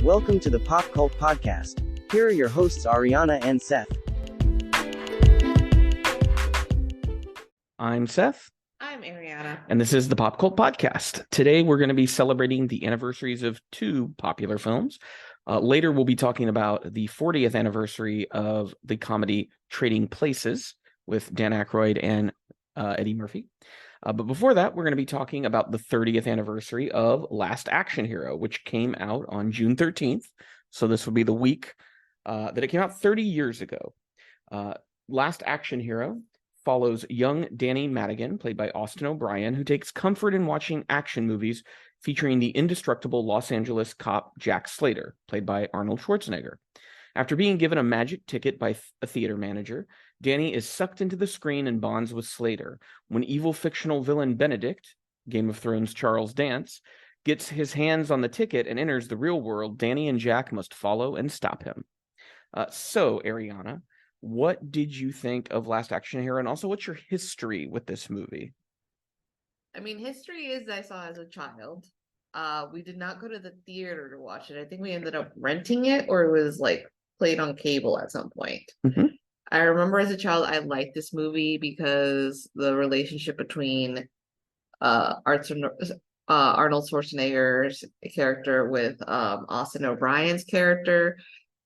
Welcome to the Pop Cult Podcast. Here are your hosts, Ariana and Seth. I'm Seth. I'm Ariana. And this is the Pop Cult Podcast. Today, we're going to be celebrating the anniversaries of two popular films. Later, we'll be talking about the 40th anniversary of the comedy Trading Places with Dan Aykroyd and Eddie Murphy. But before that, we're going to be talking about the 30th anniversary of Last Action Hero, which came out on June 13th. So this will be the week that it came out 30 years ago. Last Action Hero follows young Danny Madigan, played by Austin O'Brien, who takes comfort in watching action movies featuring the indestructible Los Angeles cop Jack Slater, played by Arnold Schwarzenegger. After being given a magic ticket by a theater manager, Danny is sucked into the screen and bonds with Slater. When evil fictional villain Benedict, Game of Thrones Charles Dance, gets his hands on the ticket and enters the real world, Danny and Jack must follow and stop him. So, Ariana, what did you think of Last Action Hero? And also, what's your history with this movie? I mean, history is I saw as a child. We did not go to the theater to watch it. I think we ended up renting it, or it was like played on cable at some point. Mm-hmm. I remember as a child, I liked this movie because the relationship between Arnold Schwarzenegger's character with Austin O'Brien's character,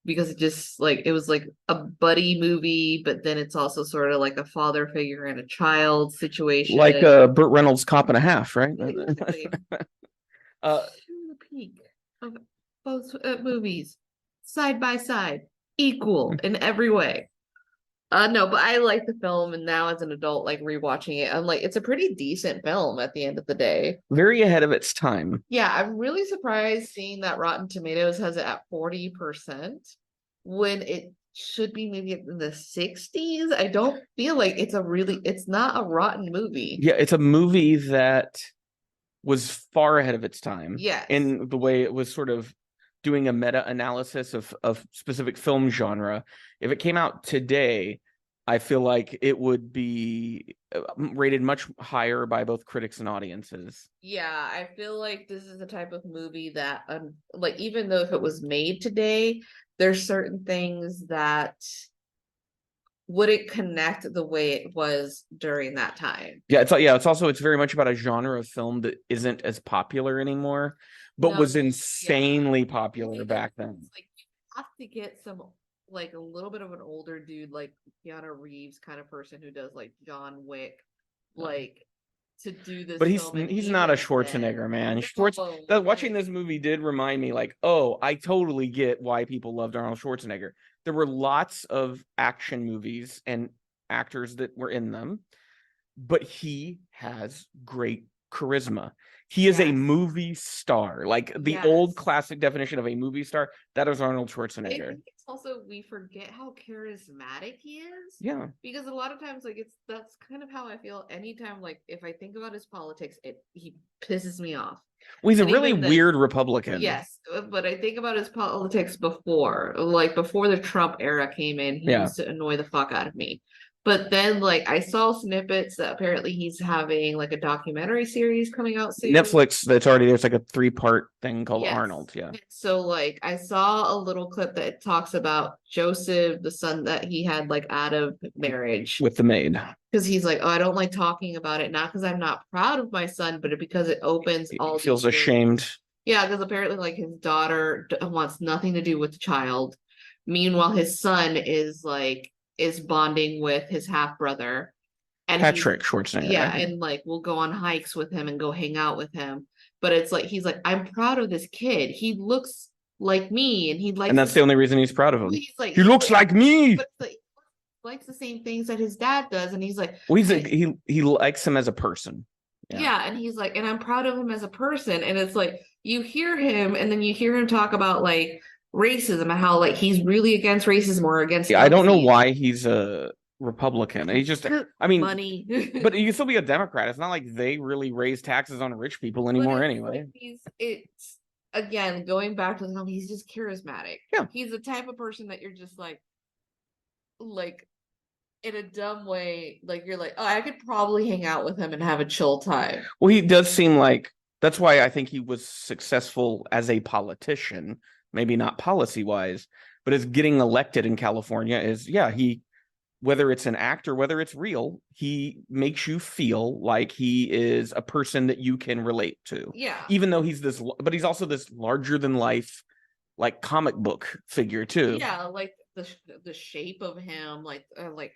because it was like a buddy movie, but then it's also sort of like a father figure and a child situation. Like Burt Reynolds' Cop and a Half, right? Basically. To the peak of both movies, side by side, equal in every way. No, but I like the film, and now as an adult, like rewatching it, I'm like, it's a pretty decent film at the end of the day. Very ahead of its time. Yeah, I'm really surprised seeing that Rotten Tomatoes has it at 40% when it should be maybe in the 60s. I don't feel like it's not a rotten movie. Yeah, it's a movie that was far ahead of its time. Yes. In the way it was sort of doing a meta-analysis of specific film genre. If it came out today, I feel like it would be rated much higher by both critics and audiences. Yeah, I feel like this is the type of movie that, like, even though if it was made today, there's certain things that wouldn't connect the way it was during that time. Yeah, it's very much about a genre of film that isn't as popular anymore, but was insanely popular back then. Like, you have to get some, like, a little bit of an older dude, like Keanu Reeves kind of person who does like John Wick, like, to do this. But he's not a Schwarzenegger, man. Watching this movie did remind me, like, oh, I totally get why people loved Arnold Schwarzenegger. There were lots of action movies and actors that were in them, but he has great charisma. He is a movie star, like the old classic definition of a movie star. That is Arnold Schwarzenegger. I think it's also, we forget how charismatic he is. Yeah, because a lot of times, like, that's kind of how I feel anytime, like, if I think about his politics, he pisses me off. Well, he's a really weird Republican. Yes, but I think about his politics before the Trump era came in, he used to annoy the fuck out of me. But then, like, I saw snippets that apparently he's having, like, a documentary series coming out soon. Netflix, there's like a 3-part thing called Arnold. Yeah. So, like, I saw a little clip that talks about Joseph, the son that he had, like, out of marriage with the maid. Because he's like, oh, I don't like talking about it, not because I'm not proud of my son, but because it opens all. He feels ashamed. Yeah, because apparently, like, his daughter wants nothing to do with the child. Meanwhile, his son is bonding with his half brother, and Patrick Schwarzenegger. Yeah, and like we'll go on hikes with him and go hang out with him. But it's like he's like, I'm proud of this kid. He looks like me, and that's the only reason he's proud of him. He's like, he looks like me. But like, he likes the same things that his dad does, and he's like, well, he likes him as a person. Yeah, and he's like, and I'm proud of him as a person. And it's like you hear him, and then you hear him talk about like racism and how like he's really against racism or against. I don't know why he's a Republican. He's just, I mean, money. But you can still be a Democrat. It's not like they really raise taxes on rich people anymore anyway. Like it's again going back to the film. He's just charismatic. Yeah, he's the type of person that you're just like in a dumb way. Like you're like, oh, I could probably hang out with him and have a chill time. Well, he does seem like that's why I think he was successful as a politician, maybe not policy wise, but is getting elected in California is, yeah, he, whether it's an act or whether it's real, he makes you feel like he is a person that you can relate to. Yeah. Even though he's this, but he's also this larger than life, like comic book figure too. Yeah, like the shape of him, like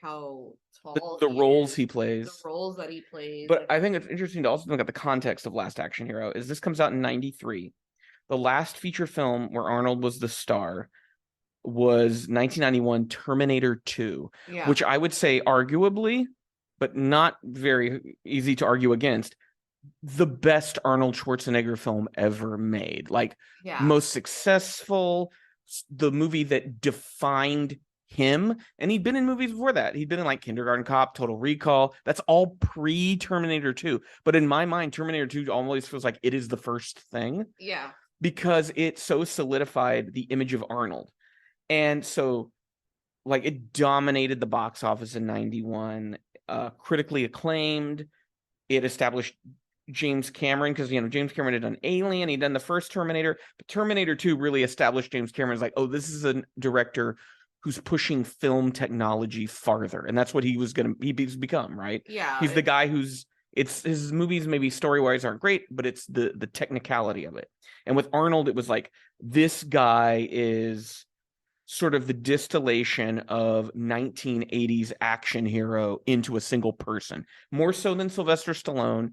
how tall The he roles is, he plays. the roles that he plays. But like, I think it's interesting to also look at the context of Last Action Hero. Is this comes out in 93. The last feature film where Arnold was the star was 1991 Terminator 2, yeah, which I would say arguably, but not very easy to argue against, the best Arnold Schwarzenegger film ever made. Like, yeah, most successful, the movie that defined him. And he'd been in movies before that. He'd been in like Kindergarten Cop, Total Recall. That's all pre-Terminator 2. But in my mind, Terminator 2 always feels like it is the first thing. Yeah. Because it so solidified the image of Arnold. And so, like, it dominated the box office in 91, critically acclaimed. It established James Cameron, because, James Cameron had done Alien, he'd done the first Terminator, but Terminator 2 really established James Cameron as like, oh, this is a director who's pushing film technology farther. And that's what he's become, right? Yeah. He's the guy who's, it's his movies maybe story-wise aren't great, but it's the technicality of it. And with Arnold, it was like, this guy is sort of the distillation of 1980s action hero into a single person, more so than Sylvester Stallone,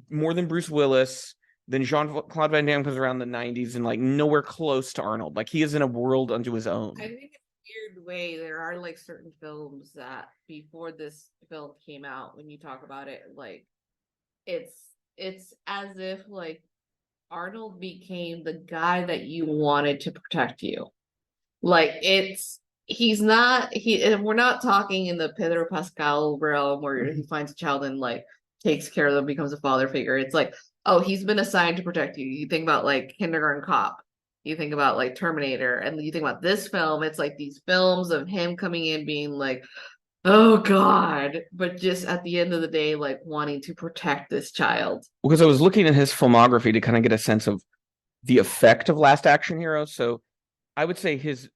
more than Bruce Willis, than Jean-Claude Van Damme comes around the 90s, and like nowhere close to Arnold. Like, he is in a world unto his own. I think in a weird way, there are like certain films that before this film came out, when you talk about it, like it's as if like Arnold became the guy that you wanted to protect you. Like, he's not, and we're not talking in the Pedro Pascal realm where he finds a child and like takes care of them, becomes a father figure. It's like, oh, he's been assigned to protect you. You think about like Kindergarten Cop, you think about like Terminator, and you think about this film, it's like these films of him coming in being like, oh God, but just at the end of the day, like wanting to protect this child. Because I was looking at his filmography to kind of get a sense of the effect of Last Action Hero. So I would say his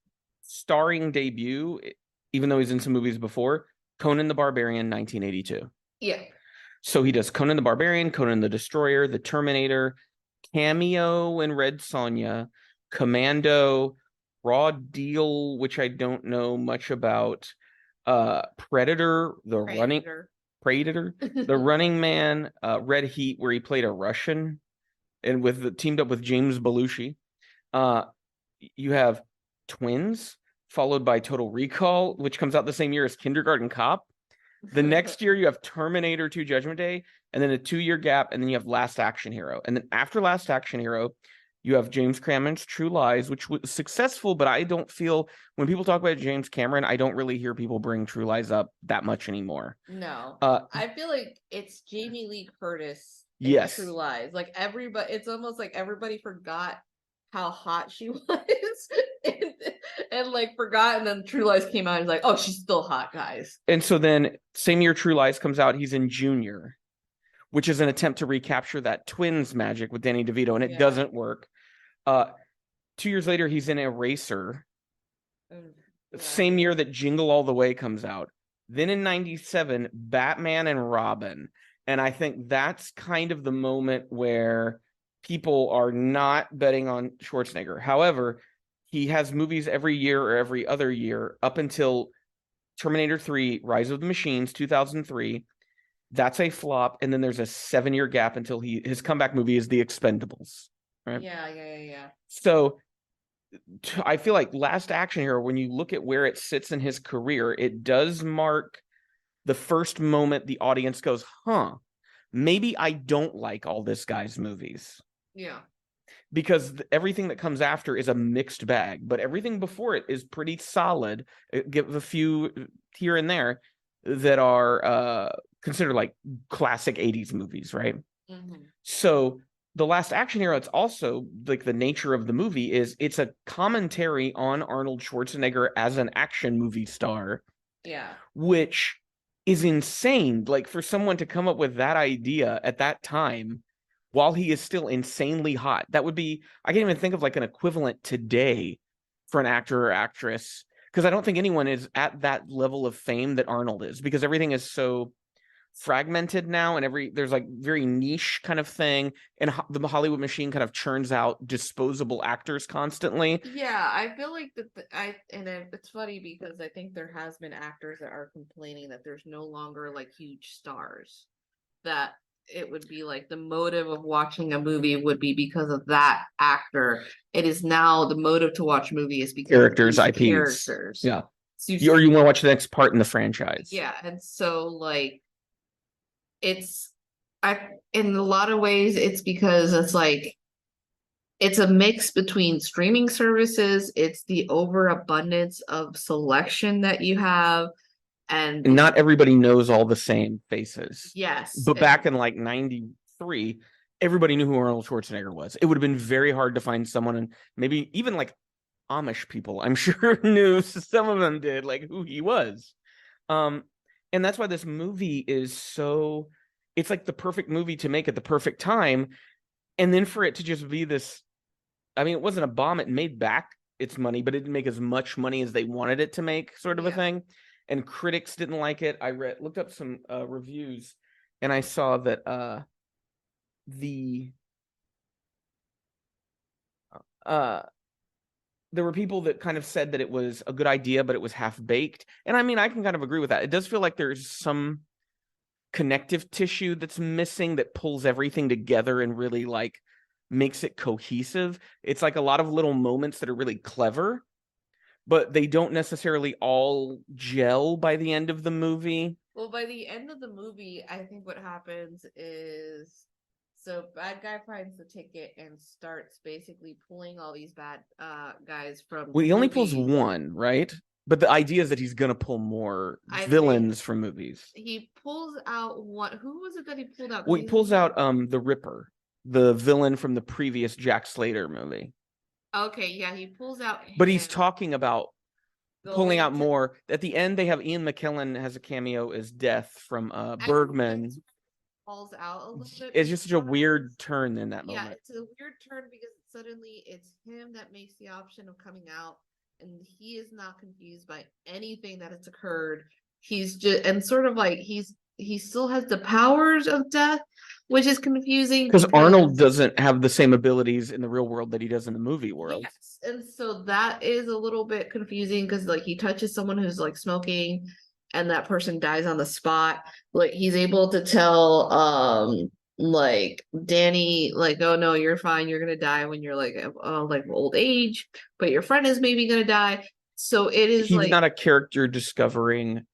starring debut, even though he's in some movies before, Conan the Barbarian, 1982. Yeah. So he does Conan the Barbarian, Conan the Destroyer, The Terminator, cameo in Red Sonja, Commando, Raw Deal, which I don't know much about, Predator, Predator, The Running Man, Red Heat, where he played a Russian, and teamed up with James Belushi. You have Twins, followed by Total Recall, which comes out the same year as Kindergarten Cop. The next year, you have Terminator 2 Judgment Day, and then a 2-year gap, and then you have Last Action Hero. And then after Last Action Hero, you have James Cameron's True Lies, which was successful, but I don't feel, when people talk about James Cameron, I don't really hear people bring True Lies up that much anymore. No. I feel like it's Jamie Lee Curtis in Yes. True Lies. Like, everybody, it's almost like everybody forgot how hot she was and like forgot, and then True Lies came out and was like, oh, she's still hot, guys. And so then same year True Lies comes out, he's in Junior, which is an attempt to recapture that Twins magic with Danny DeVito, and it doesn't work. 2 years later, he's in Eraser. Same year that Jingle All the Way comes out. Then in 97, Batman and Robin. And I think that's kind of the moment where people are not betting on Schwarzenegger. However, he has movies every year or every other year up until Terminator 3, Rise of the Machines, 2003. That's a flop. And then there's a 7-year gap until his comeback movie is The Expendables. Right? Yeah. So I feel like Last Action Hero, when you look at where it sits in his career, it does mark the first moment the audience goes, huh, maybe I don't like all this guy's movies. Yeah. Because everything that comes after is a mixed bag, but everything before it is pretty solid. Give a few here and there that are considered like classic 80s movies, right? Mm-hmm. So The Last Action Hero, it's also like the nature of the movie is it's a commentary on Arnold Schwarzenegger as an action movie star. Yeah. Which is insane. Like, for someone to come up with that idea at that time while he is still insanely hot. That would be, I can't even think of like an equivalent today for an actor or actress, because I don't think anyone is at that level of fame that Arnold is, because everything is so fragmented now, and there's like very niche kind of thing, and the Hollywood machine kind of churns out disposable actors constantly. Yeah, I feel like it's funny because I think there has been actors that are complaining that there's no longer like huge stars, that it would be like the motive of watching a movie would be because of that actor. It is now the motive to watch a movie is because Characters, of these IPs. characters. Yeah. So Or you want to watch the next part in the franchise. Yeah, and so like in a lot of ways it's because it's like it's a mix between streaming services, it's the overabundance of selection that you have, and not everybody knows all the same faces. Yes. But back in like 93, everybody knew who Arnold Schwarzenegger was. It would have been very hard to find someone, and maybe even like Amish people, I'm sure knew, some of them did, like who he was. And that's why this movie is so, it's like the perfect movie to make at the perfect time. And then for it to just be this, I mean, it wasn't a bomb. It made back its money, but it didn't make as much money as they wanted it to make, sort of a thing. And critics didn't like it. I looked up some reviews, and I saw that there were people that kind of said that it was a good idea, but it was half baked. And I mean, I can kind of agree with that. It does feel like there's some connective tissue that's missing that pulls everything together and really like makes it cohesive. It's like a lot of little moments that are really clever, but they don't necessarily all gel by the end of the movie. Well, by the end of the movie, I think what happens is, so bad guy finds the ticket and starts basically pulling all these bad guys from. Well, he only pulls one, right? But the idea is that he's gonna pull more villains from movies. He pulls out one. Who was it that he pulled out? Well, he pulls out the Ripper, the villain from the previous Jack Slater movie. Okay, yeah, he pulls out him. But he's talking about pulling out more. At the end, they have Ian McKellen has a cameo as Death from Bergman. Falls out a little bit. It's just such a weird turn in that moment. Yeah, it's a weird turn because suddenly it's him that makes the option of coming out, and he is not confused by anything that has occurred. He's just, and sort of like he still has the powers of death, which is confusing because Arnold doesn't have the same abilities in the real world that he does in the movie world. Yes, and so that is a little bit confusing because like he touches someone who's like smoking, and that person dies on the spot. Like he's able to tell like Danny, like, oh no, you're fine, you're gonna die when you're like old age, but your friend is maybe gonna die. So it is, he's not a character discovering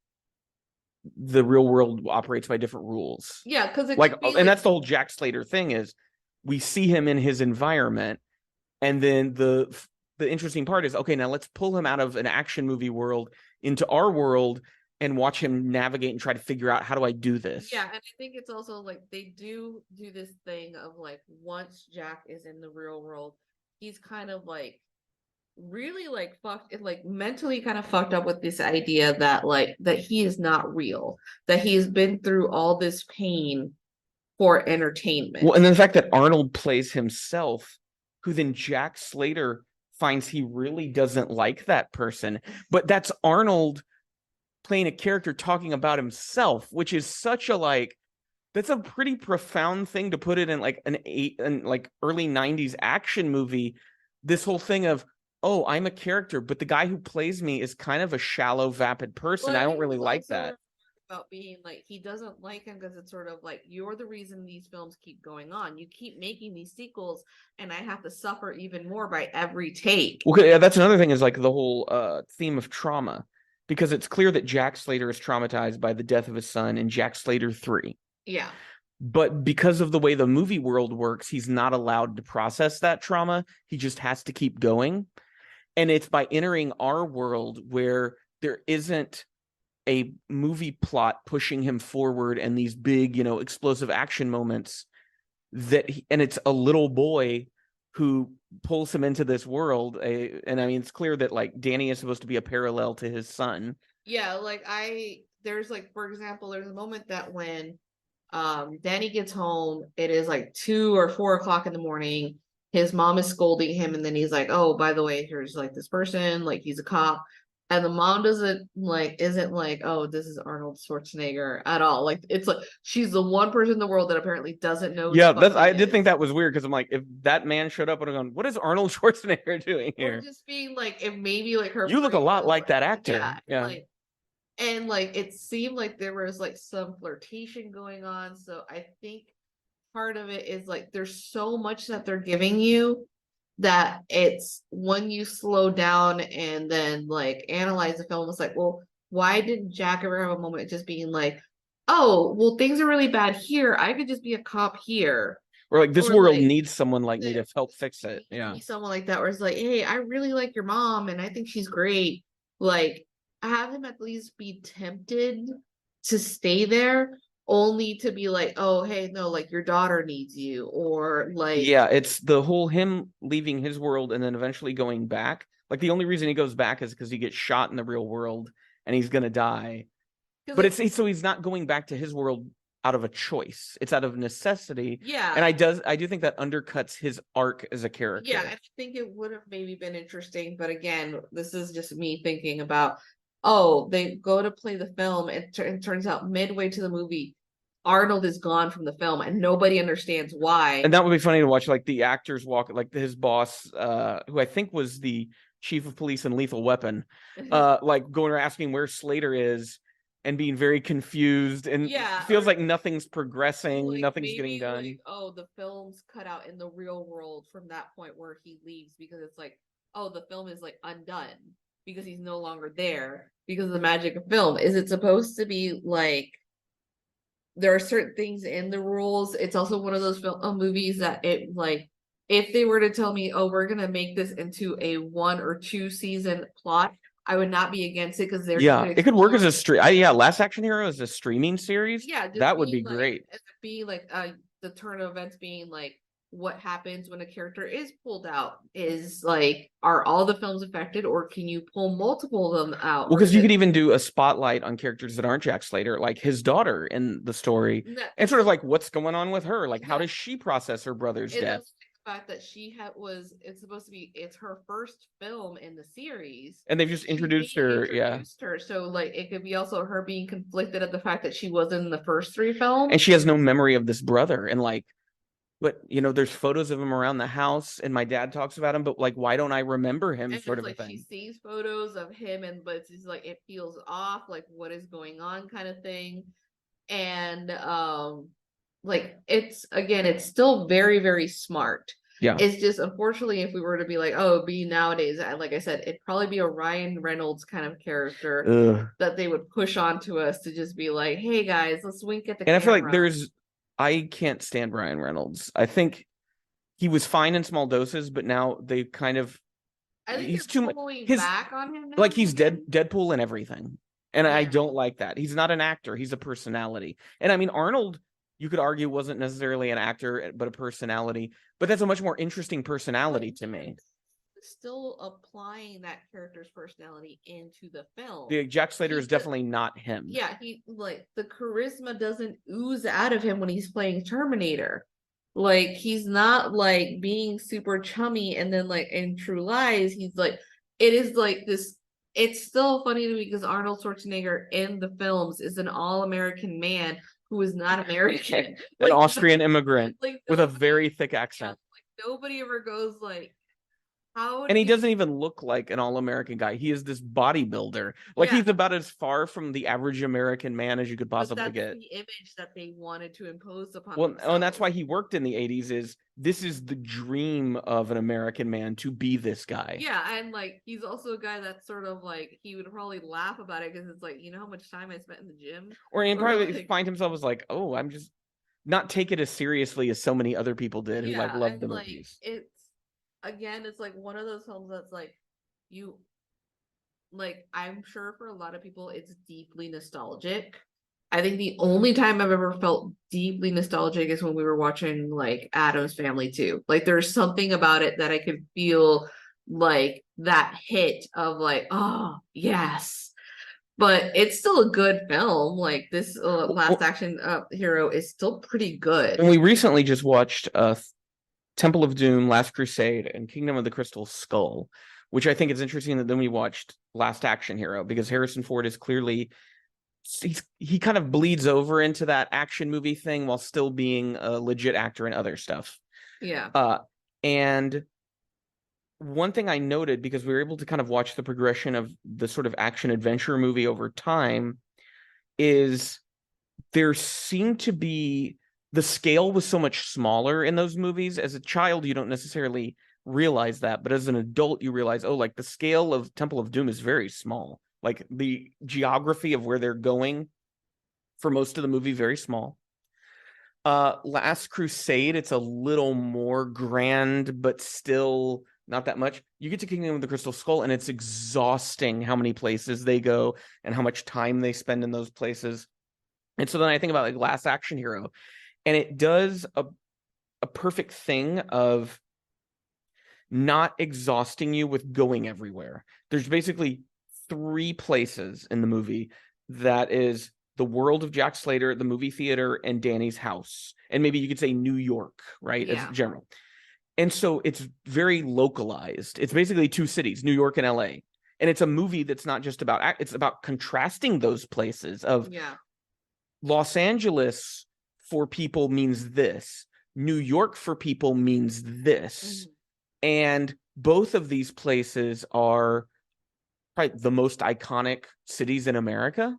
the real world operates by different rules. Yeah, because and that's the whole Jack Slater thing, is we see him in his environment, and then the interesting part is, okay, now let's pull him out of an action movie world into our world and watch him navigate and try to figure out, how do I do this? Yeah, and I think it's also like they do this thing of like, once Jack is in the real world, he's kind of like really like fucked, like mentally kind of fucked up with this idea that like that he is not real, that he's been through all this pain for entertainment. Well, and the fact that Arnold plays himself, who then Jack Slater finds he really doesn't like that person, but that's Arnold playing a character talking about himself, which is such a like, that's a pretty profound thing to put it in like an early 90s action movie. This whole thing of, oh, I'm a character, but the guy who plays me is kind of a shallow, vapid person. I don't really like that. About being like, he doesn't like him because it's sort of like, you're the reason these films keep going on. You keep making these sequels, and I have to suffer even more by every take. Okay, yeah, that's another thing, is like the whole theme of trauma, because it's clear that Jack Slater is traumatized by the death of his son in Jack Slater 3. Yeah. But because of the way the movie world works, he's not allowed to process that trauma. He just has to keep going. And it's by entering our world where there isn't a movie plot pushing him forward and these big, explosive action moments, and it's a little boy who pulls him into this world. And I mean, it's clear that like Danny is supposed to be a parallel to his son. Yeah, like there's like, for example, there's a moment that when Danny gets home. It is like 2 or 4 o'clock in the morning. His mom is scolding him, and then he's like, "Oh, by the way, here's like this person, like he's a cop." And the mom isn't like, "Oh, this is Arnold Schwarzenegger" at all. Like it's like she's the one person in the world that apparently doesn't know who Yeah, the fuck I he did think is. that was weird because I'm like, if that man showed up, I would have gone, "What is Arnold Schwarzenegger doing Or here? just being like, if maybe like her You look a brain lot was like that like, actor." yeah, Yeah. like and like it seemed like there was like some flirtation going on. So I think part of it is like there's so much that they're giving you that it's when you slow down and then like analyze the film, it's like, well, why didn't Jack ever have a moment just being like, oh, well, things are really bad here. I could just be a cop here. Or like this Or world like needs someone like me to help fix it. Yeah. be someone like that where it's like, hey, I really like your mom and I think she's great. Like, have him at least be tempted to stay there, only to be like, oh, hey, no, like your daughter needs you, or like, Yeah, it's the whole him leaving his world and then eventually going back. Like the only reason he goes back is because he gets shot in the real world and he's gonna die. But because it's so he's not going back to his world out of a choice. It's out of necessity. yeah, And I do think that undercuts his arc as a yeah, character. I think it would have maybe been interesting, but again, this is just me thinking about, oh, they go to play the film, and it turns out midway to the movie, Arnold is gone from the film, and nobody understands why. And that would be funny to watch, like the actors walk, like his boss, who I think was the chief of police in Lethal Weapon, like going around asking where Slater is and being very confused and Yeah, feels or like nothing's progressing, like nothing's getting maybe done. like, oh, the film's cut out in the real world from that point where he leaves, because it's like, oh, the film is like undone because he's no longer there because of the magic of film. Is it supposed to be like there are certain things in the rules? It's also one of those movies that it like, if they were to tell me, oh, we're gonna make this into a 1 or 2 season plot, I would not be against it because they're just Yeah, gonna it could work explore. as a stream. Yeah, Last Action Hero is a streaming series. Yeah, just That would be being like, great. the turn of events being like, what happens when a character is pulled out? Is like, are all the films affected, or can you pull multiple of them out? Well, Or is because you it could even do a spotlight on characters that aren't Jack Slater, like his daughter in the story, and sort of like what's going on with her. Like, how does she process her brother's it's death? also the fact that she had was it's supposed to be it's her first film in the series. And they've just She's introduced being her. Yeah. introduced her, so like it could be also her being conflicted at the fact that she was in the first 3 films. And she has no memory of this brother. And like, but there's photos of him around the house, and my dad talks about him, but like, why don't I remember him? And Sort it's of a like she thing. sees photos of him, and but it's just like it feels off, like what is going on, kind of thing. And like it's still very, very smart. Yeah. It's just unfortunately, if we were to be like, oh, be nowadays, like I said, it'd probably be a Ryan Reynolds kind of character Ugh. that they would push onto us to just be like, hey guys, let's wink at the And I feel camera. like I can't stand Ryan Reynolds. I think he was fine in small doses, but now they kind of I think he's they're too much. pulling His back on him now like he's again. Deadpool and everything, and I Yeah. don't like that. He's not an actor; he's a personality. And I mean, Arnold, you could argue wasn't necessarily an actor, but a personality. But that's a much more interesting personality to me. Still applying that character's personality into the film. The Jack Slater is definitely not him. Yeah, he like the charisma doesn't ooze out of him when he's playing Terminator. Like he's not like being super chummy, and then like in True Lies, he's like it is like this. It's still funny to me because Arnold Schwarzenegger in the films is an all-American man who is not American. An Like Austrian immigrant like with a very thick accent. like nobody ever goes like, how And he do you doesn't even look like an all-American guy. He is this bodybuilder. Like Yeah. he's about as far from the average American man as you could but possibly that's get. the image that they wanted to impose upon Well, and that's themselves. why he worked in the 80s is this is the dream of an American man to be this guy. Yeah, and like he's also a guy that's sort of like he would probably laugh about it because it's like, you know how much time I spent in the gym? Or he probably like, find himself as like, oh, I'm just not take it as seriously as so many other people did who like yeah, loved and the like movies. it's like one of those films that's like you like I'm sure for a lot of people it's deeply nostalgic. I think the only time I've ever felt deeply nostalgic is when we were watching like Addams Family 2. Like there's something about it that I could feel like that hit of like, oh yes. but it's still a good film. Like this Last Action Hero is still pretty good. And we recently just watched Temple of Doom, Last Crusade, and Kingdom of the Crystal Skull, which I think is interesting that then we watched Last Action Hero, because Harrison Ford is clearly he kind of bleeds over into that action movie thing while still being a legit actor in other stuff. Yeah. And one thing I noted, because we were able to kind of watch the progression of the sort of action adventure movie over time, is there seemed to be the scale was so much smaller in those movies. As a child, you don't necessarily realize that, but as an adult, you realize, oh, like the scale of Temple of Doom is very small. Like the geography of where they're going for most of the movie, very small. Last Crusade, it's a little more grand, but still not that much. You get to Kingdom of the Crystal Skull, and it's exhausting how many places they go and how much time they spend in those places. And so then I think about like Last Action Hero, and it does a perfect thing of not exhausting you with going everywhere. There's basically 3 places in the movie. That is the world of Jack Slater, the movie theater, and Danny's house. And maybe you could say New York, right? Yeah. As general. And so it's very localized. It's basically 2 cities, New York and LA. And it's a movie that's not just about, it's about contrasting those places of Los Angeles for people means this. New York for people means this. And both of these places are probably the most iconic cities in America.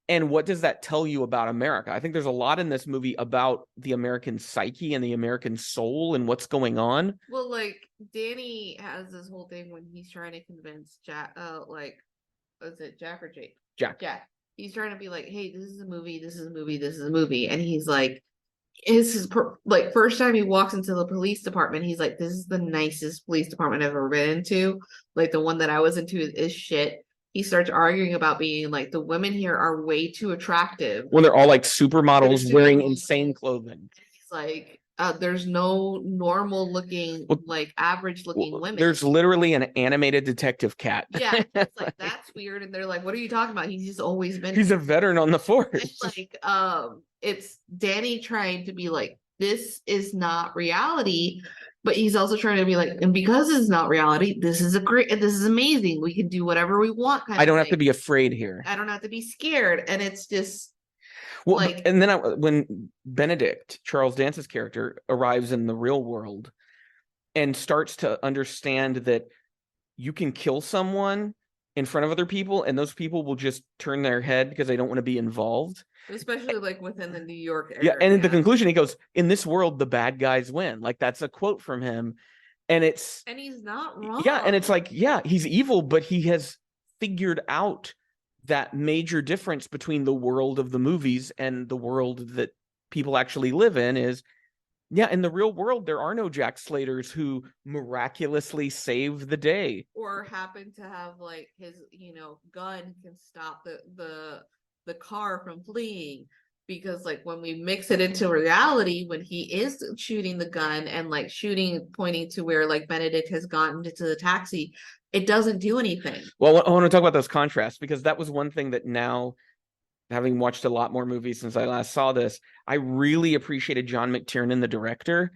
And what does that tell you about America? I think there's a lot in this movie about the American psyche and the American soul and what's going on. Well, like Danny has this whole thing when he's trying to convince Jack, was it Jack or Jake? Jack. He's trying to be like, hey, this is a movie, this is a movie, this is a movie. And he's like, this is like first time he walks into the police department, he's like, this is the nicest police department I've ever been into. Like the one that I was into is shit. He starts arguing about being like, the women here are way too attractive. When they're all like supermodels wearing insane clothing. He's like, there's no normal looking, like average looking women. There's literally an animated detective cat. Yeah, it's like that's weird. And they're like, what are you talking about? He's just always been. He's a veteran on the force. It's like, it's Danny trying to be like, this is not reality, but he's also trying to be like, and because it's not reality, this is amazing. We can do whatever we want. I don't have to be afraid here. I don't have to be scared, and it's just. Well, like, and then when Benedict, Charles Dance's character, arrives in the real world and starts to understand that you can kill someone in front of other people and those people will just turn their head because they don't want to be involved. Especially like within the New York area. Yeah, and in the conclusion, he goes, in this world, the bad guys win. Like, that's a quote from him. And he's not wrong. Yeah, and it's like, yeah, he's evil, but he has figured out that major difference between the world of the movies and the world that people actually live in is, yeah, in the real world, there are no Jack Slaters who miraculously save the day. Or happen to have like his, gun can stop the car from fleeing. Because like when we mix it into reality, when he is shooting the gun and like pointing to where like Benedict has gotten into the taxi, it doesn't do anything. Well, I want to talk about those contrasts, because that was one thing that now, having watched a lot more movies since I last saw this, I really appreciated John McTiernan, the director.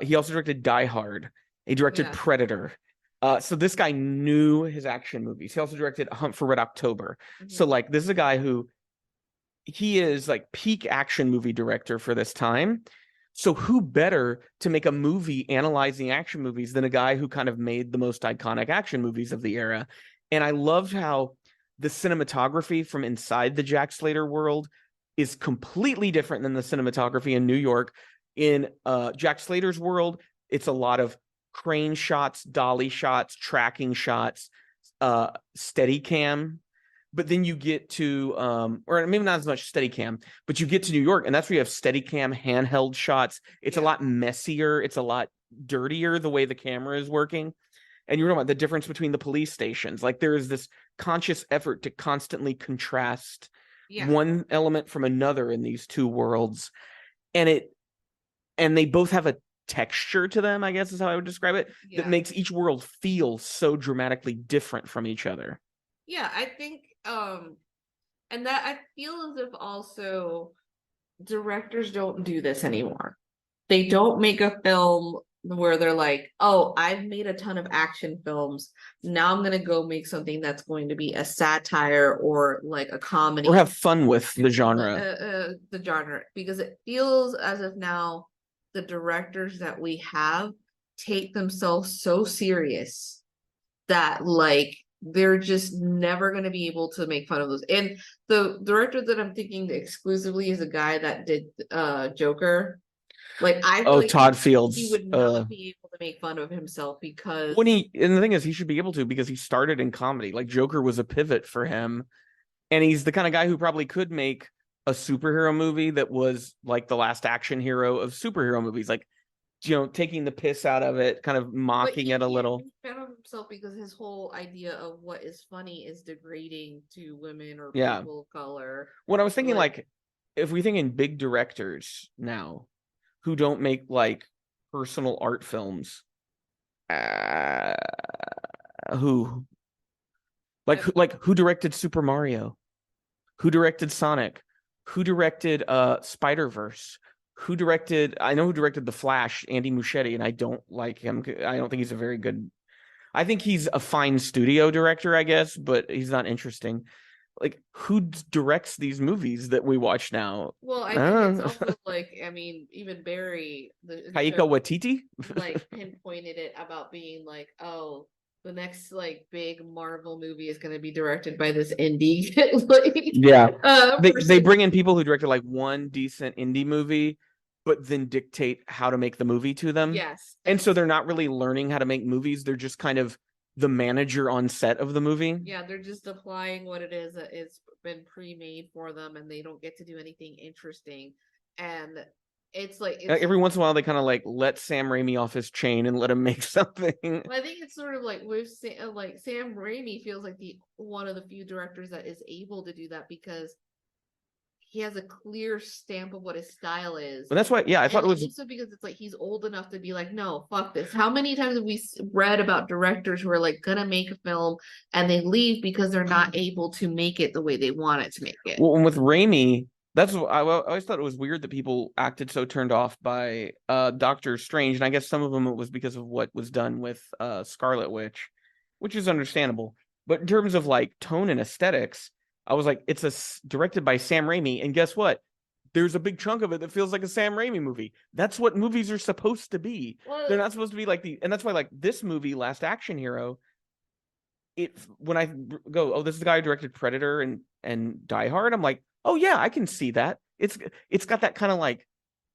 He also directed Die Hard. He directed Predator. So this guy knew his action movies. He also directed Hunt for Red October. So like, this is a guy who, he is like peak action movie director for this time. So who better to make a movie analyzing action movies than a guy who kind of made the most iconic action movies of the era? And I loved how the cinematography from inside the Jack Slater world is completely different than the cinematography in New York. In Jack Slater's world, it's a lot of crane shots, dolly shots, tracking shots, steady cam. But then you get to, or maybe not as much Steadicam, but you get to New York, and that's where you have Steadicam handheld shots. It's a lot messier. It's a lot dirtier the way the camera is working. And you're talking about the difference between the police stations. Like, there is this conscious effort to constantly contrast one element from another in these two worlds. And they both have a texture to them, I guess is how I would describe it, that makes each world feel so dramatically different from each other. Yeah, I think And that I feel as if also directors don't do this anymore. They don't make a film where they're like, oh, I've made a ton of action films. Now I'm gonna go make something that's going to be a satire or like a comedy. Or have fun with the genre. The genre. Because it feels as if now the directors that we have take themselves so serious that like they're just never going to be able to make fun of those. And the director that I'm thinking exclusively is a guy that did Joker. Like I feel like Todd Fields. He would not be able to make fun of himself because and the thing is, he should be able to, because he started in comedy. Like Joker was a pivot for him, and he's the kind of guy who probably could make a superhero movie that was like the last action hero of superhero movies, like, taking the piss out of it, kind of mocking it a little. He found himself because his whole idea of what is funny is degrading to women or Yeah. people of color. When I was thinking, like, if we think in big directors now who don't make like personal art films, who who directed Super Mario, who directed Sonic, who directed Spider-Verse, I know who directed The Flash, Andy Muschietti, and I don't like him. I don't think he's a very good, I think he's a fine studio director, I guess, but he's not interesting. Like, who directs these movies that we watch now? Well, I think it's also like, I mean, even Barry, Taika Waititi, like pinpointed it about being like, oh, the next like big Marvel movie is going to be directed by this indie. They bring in people who directed like one decent indie movie, but then dictate how to make the movie to them. Yes, and so they're not really learning how to make movies. They're just kind of the manager on set of the movie. Yeah, they're just applying what it is that it's been pre-made for them, and they don't get to do anything interesting. And it's like every once in a while they kind of like let Sam Raimi off his chain and let him make something. I think it's sort of like with Sam Raimi feels like one of the few directors that is able to do that because he has a clear stamp of what his style is. But that's why, I thought it was also because it's like he's old enough to be like, no, fuck this. How many times have we read about directors who are like gonna make a film and they leave because they're not able to make it the way they want it to make it? Well, and with Raimi, that's what I always thought it was weird that people acted so turned off by Doctor Strange, and I guess some of them it was because of what was done with Scarlet Witch, which is understandable. But in terms of like tone and aesthetics, I was like, it's directed by Sam Raimi, and guess what? There's a big chunk of it that feels like a Sam Raimi movie. That's what movies are supposed to be. Well, they're not supposed to be like and that's why like this movie, Last Action Hero, when I go, oh, this is the guy who directed Predator and Die Hard, I'm like, oh yeah, I can see that. It's got that kind of like,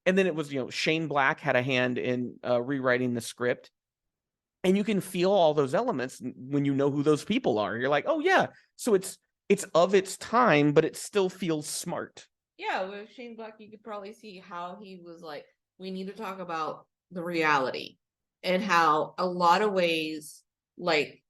and then it was, Shane Black had a hand in rewriting the script, and you can feel all those elements when you know who those people are. You're like, oh yeah, so it's of its time, but it still feels smart. Yeah, with Shane Black, you could probably see how he was like, we need to talk about the reality and how a lot of ways, like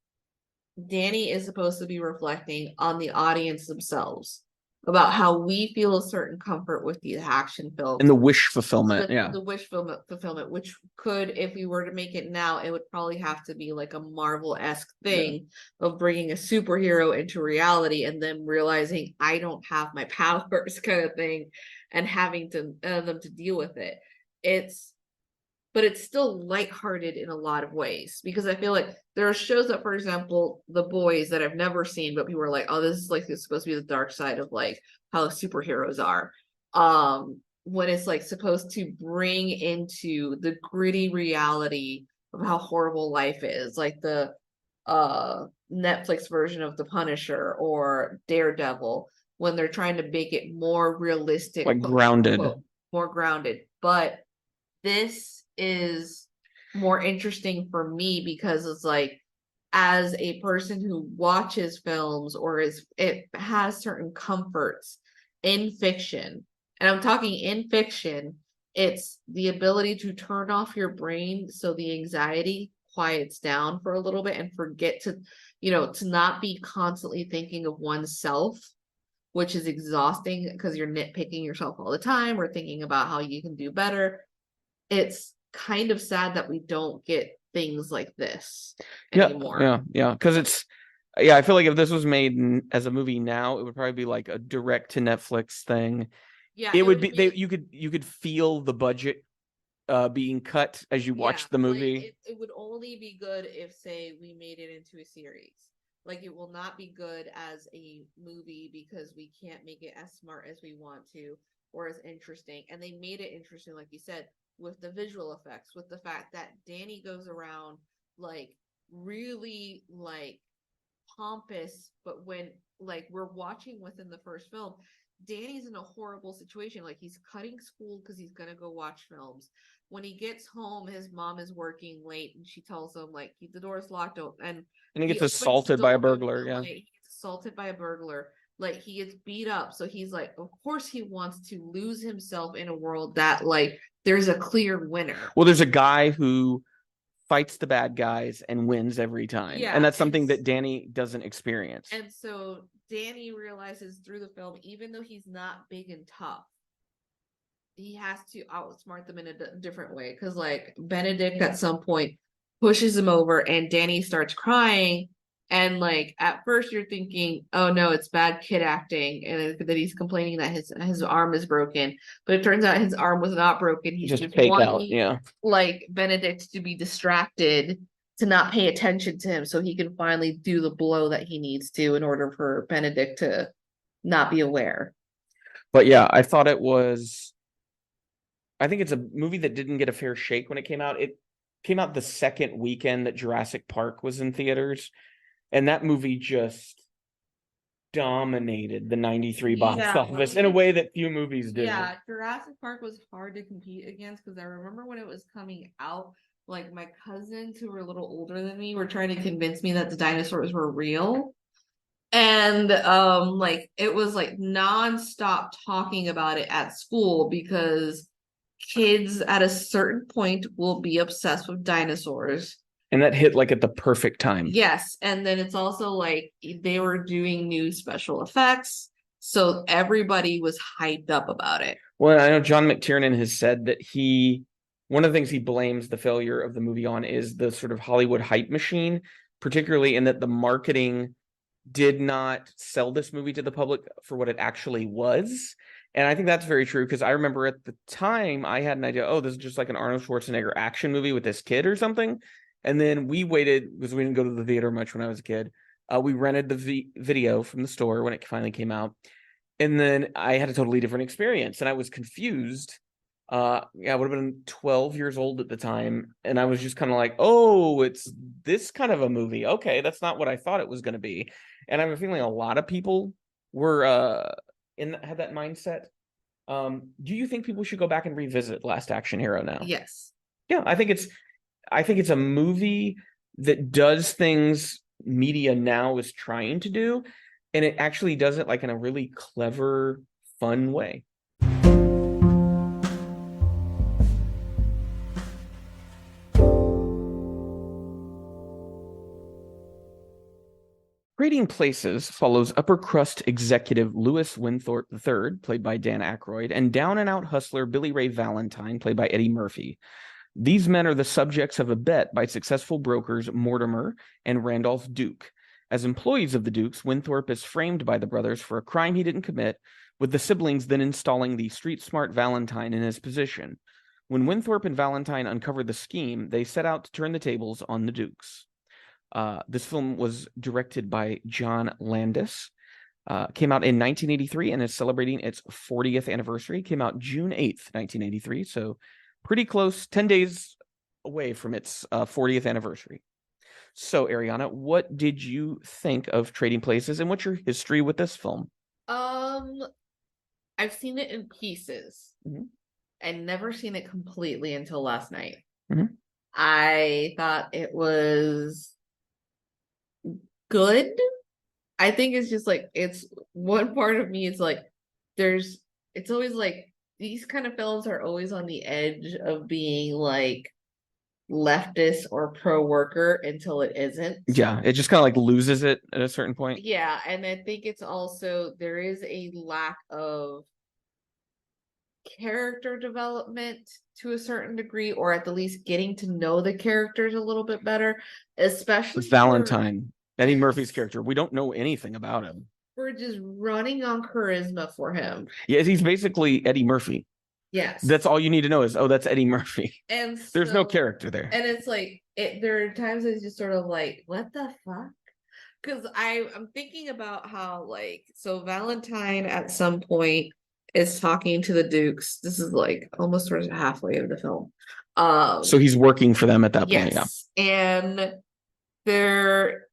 Danny is supposed to be reflecting on the audience themselves about how we feel a certain comfort with the action film and the wish fulfillment. The wish fulfillment, which could, if we were to make it now, it would probably have to be like a Marvel-esque thing of bringing a superhero into reality and then realizing I don't have my powers kind of thing and having to them to deal with it. But it's still lighthearted in a lot of ways because I feel like there are shows that, for example, The Boys that I've never seen, but people are like, oh, this is like, it's supposed to be the dark side of like how superheroes are. When it's like supposed to bring into the gritty reality of how horrible life is, like the Netflix version of The Punisher or Daredevil, when they're trying to make it more realistic, like grounded, more grounded. But this is more interesting for me because it's like, as a person who watches films or it has certain comforts in fiction, and I'm talking in fiction, it's the ability to turn off your brain so the anxiety quiets down for a little bit and forget to not be constantly thinking of oneself, which is exhausting because you're nitpicking yourself all the time or thinking about how you can do better. It's kind of sad that we don't get things like this anymore. Yeah, because Yeah, I feel like if this was made as a movie now, it would probably be like a direct to Netflix thing. Yeah, It it would would be be you could feel the budget being cut as you yeah, watch the like movie. it would only be good if, say, we made it into a series. Like it will not be good as a movie because we can't make it as smart as we want to or as interesting. And they made it interesting, like you said, with the visual effects, with the fact that Danny goes around like really like pompous, but when like we're watching within the first film, Danny's in a horrible situation. Like he's cutting school because he's gonna go watch films. When he gets home, his mom is working late, and she tells him like the door's locked, and And he he gets opens the assaulted by a door, burglar. Yeah. like he gets assaulted by a burglar. Like he gets beat up, so he's like, of course he wants to lose himself in a world that like there's a clear winner. Well, there's a guy who fights the bad guys and wins every time. And Yeah, that's something that Danny doesn't experience. and so Danny realizes through the film, even though he's not big and tough, he has to outsmart them in a different way. Because like Benedict at some point pushes him over, and Danny starts crying. And like at first you're thinking, oh no, it's bad kid acting, and that he's complaining that his arm is broken. But it turns out his arm was not broken. He's Just just fake out. wanting Yeah. like Benedict to be distracted, to not pay attention to him, so he can finally do the blow that he needs to in order for Benedict to not be aware. But yeah, I think it's a movie that didn't get a fair shake when it came out. It came out the second weekend that Jurassic Park was in theaters, and that movie just dominated the 93 box Yeah, office in a way that few movies do. Yeah, Jurassic Park was hard to compete against because I remember when it was coming out, like my cousins who were a little older than me were trying to convince me that the dinosaurs were real. And like it was like nonstop talking about it at school because kids at a certain point will be obsessed with dinosaurs. And that hit like at the perfect time. Yes, and then it's also like they were doing new special effects, so everybody was hyped up about it. Well, I know John McTiernan has said that one of the things he blames the failure of the movie on is the sort of Hollywood hype machine, particularly in that the marketing did not sell this movie to the public for what it actually was. And I think that's very true because I remember at the time I had an idea, oh, this is just like an Arnold Schwarzenegger action movie with this kid or something. And then we waited because we didn't go to the theater much when I was a kid. We rented the video from the store when it finally came out. And then I had a totally different experience and I was confused. Yeah, I would have been 12 years old at the time. And I was just kind of like, oh, it's this kind of a movie. Okay, that's not what I thought it was going to be. And I have a feeling a lot of people were had that mindset. Do you think people should go back and revisit Last Action Hero now? Yes. Yeah, I think it's a movie that does things media now is trying to do, and it actually does it like in a really clever, fun way. Trading Places follows upper crust executive Louis Winthorpe III, played by Dan Aykroyd, and down-and-out hustler Billy Ray Valentine, played by Eddie Murphy. These men are the subjects of a bet by successful brokers Mortimer and Randolph Duke. As employees of the Dukes, Winthorpe is framed by the brothers for a crime he didn't commit, with the siblings then installing the street-smart Valentine in his position. When Winthorpe and Valentine uncover the scheme, they set out to turn the tables on the Dukes. This film was directed by John Landis. Came out in 1983 and is celebrating its 40th anniversary. Came out June 8th, 1983. So pretty close, 10 days away from its 40th anniversary. So, Ariana, what did you think of Trading Places and what's your history with this film? I've seen it in pieces. Mhm. I'd never seen it completely until last night. Mhm. I thought it was good. I think it's just like it's one part of me is like it's always like these kind of films are always on the edge of being like leftist or pro worker until it isn't. Yeah, it just kind of like loses it at a certain point. Yeah, and I think it's also there is a lack of character development to a certain degree, or at the least getting to know the characters a little bit better, especially Valentine Eddie Murphy's character. We don't know anything about him. We're just running on charisma for him. Yes, he's basically Eddie Murphy. Yes. That's all you need to know is, oh, that's Eddie Murphy. And there's no character there. And it's like there are times it's just sort of like, what the fuck? Because I'm thinking about how like so Valentine at some point is talking to the Dukes. This is like almost towards halfway of the film. So he's working for them at that point, yeah. And they're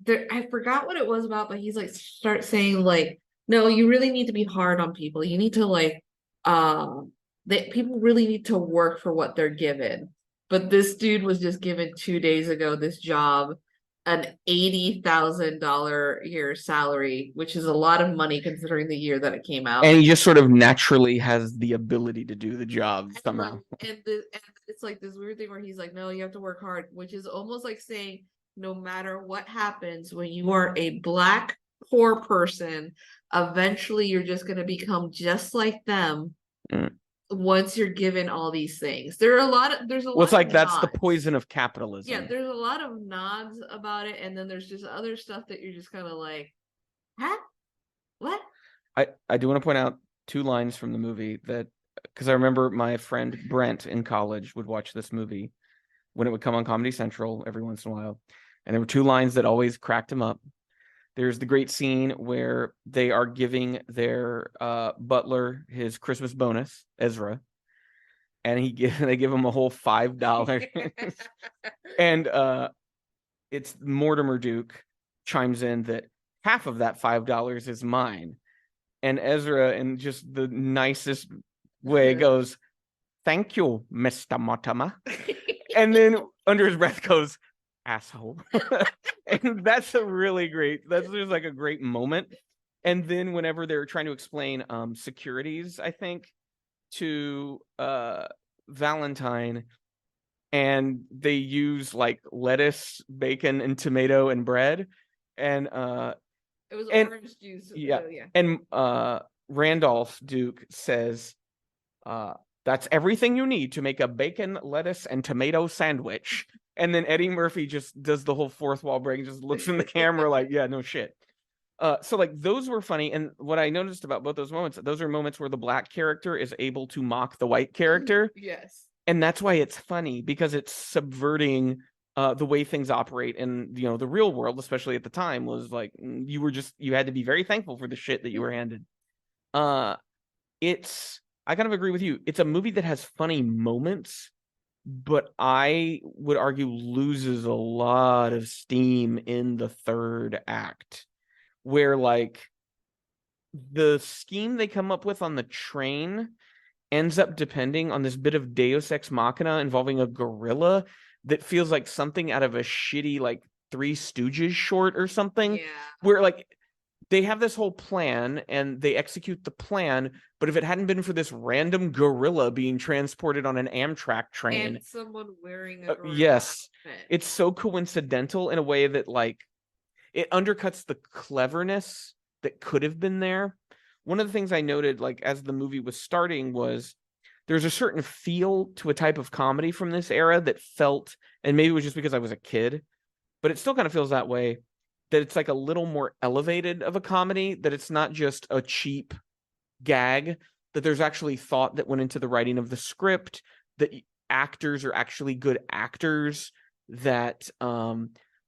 I forgot what it was about, but he's like start saying like, no, you really need to be hard on people. You need to like people really need to work for what they're given. But this dude was just given 2 days ago this job, an $80,000 year salary, which is a lot of money considering the year that it came out. And he just sort of naturally has the ability to do the job somehow. And it's like this weird thing where he's like, no, you have to work hard, which is almost like saying, no matter what happens, when you are a Black poor person, eventually you're just going to become just like them. Once you're given all these things, there's a lot it's like that's nods. The poison of capitalism. Yeah, there's a lot of nods about it, and then there's just other stuff that you're just kind of like, huh? What? I do want to point out 2 lines from the movie that, because I remember my friend Brent in college would watch this movie when it would come on Comedy Central every once in a while, and there were 2 lines that always cracked him up. There's the great scene where they are giving their butler his Christmas bonus, Ezra, and they give him a whole $5. And it's Mortimer Duke chimes in that half of that $5 is mine. And Ezra, in just the nicest way, goes, "Thank you, Mr. Mortimer." And then under his breath goes, "Asshole." And that's just like a great moment. And then whenever they're trying to explain securities, I think, to Valentine, and they use like lettuce, bacon, and tomato and bread, and it was orange juice. Yeah. And Randolph Duke says, "That's everything you need to make a bacon, lettuce, and tomato sandwich." And then Eddie Murphy just does the whole fourth wall break and just looks in the camera like, yeah, no shit. So like those were funny. And what I noticed about both those moments, those are moments where the Black character is able to mock the white character. Yes. And that's why it's funny, because it's subverting the way things operate. And, the real world, especially at the time, was like, you had to be very thankful for the shit that you were handed. I kind of agree with you. It's a movie that has funny moments, but I would argue loses a lot of steam in the 3rd act, where like the scheme they come up with on the train ends up depending on this bit of Deus Ex Machina involving a gorilla that feels like something out of a shitty like Three Stooges short or something. Yeah. Where like they have this whole plan and they execute the plan, but if it hadn't been for this random gorilla being transported on an Amtrak train and someone wearing a yes, outfit, it's so coincidental in a way that like it undercuts the cleverness that could have been there. One of the things I noted, like as the movie was starting, was there's a certain feel to a type of comedy from this era that felt, and maybe it was just because I was a kid, but it still kind of feels that way, that it's like a little more elevated of a comedy, that it's not just a cheap gag, that there's actually thought that went into the writing of the script, that actors are actually good actors, that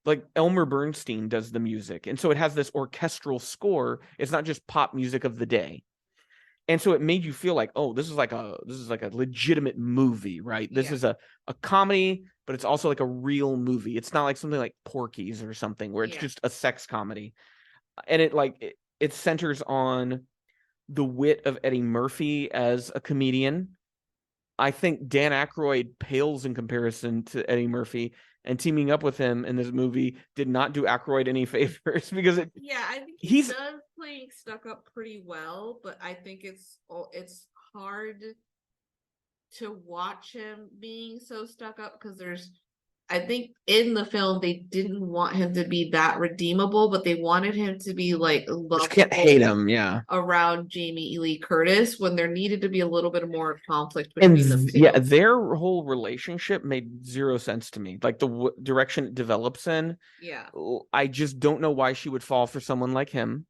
like Elmer Bernstein does the music, and so it has this orchestral score. It's not just pop music of the day. And so it made you feel like, oh, this is like a legitimate movie, right? This is a comedy, but it's also like a real movie. It's not like something like Porky's or something where it's just a sex comedy. And it centers on the wit of Eddie Murphy as a comedian. I think Dan Aykroyd pales in comparison to Eddie Murphy, and teaming up with him in this movie did not do Aykroyd any favors, because I think he does playing stuck up pretty well, but I think it's hard to watch him being so stuck up, because there's I think in the film they didn't want him to be that redeemable, but they wanted him to be like But you can't hate him, yeah. around Jamie Lee Curtis when there needed to be a little bit more conflict And between them two. yeah, their whole relationship made zero sense to me. Like the direction it develops in, Yeah. I just don't know why she would fall for someone like him.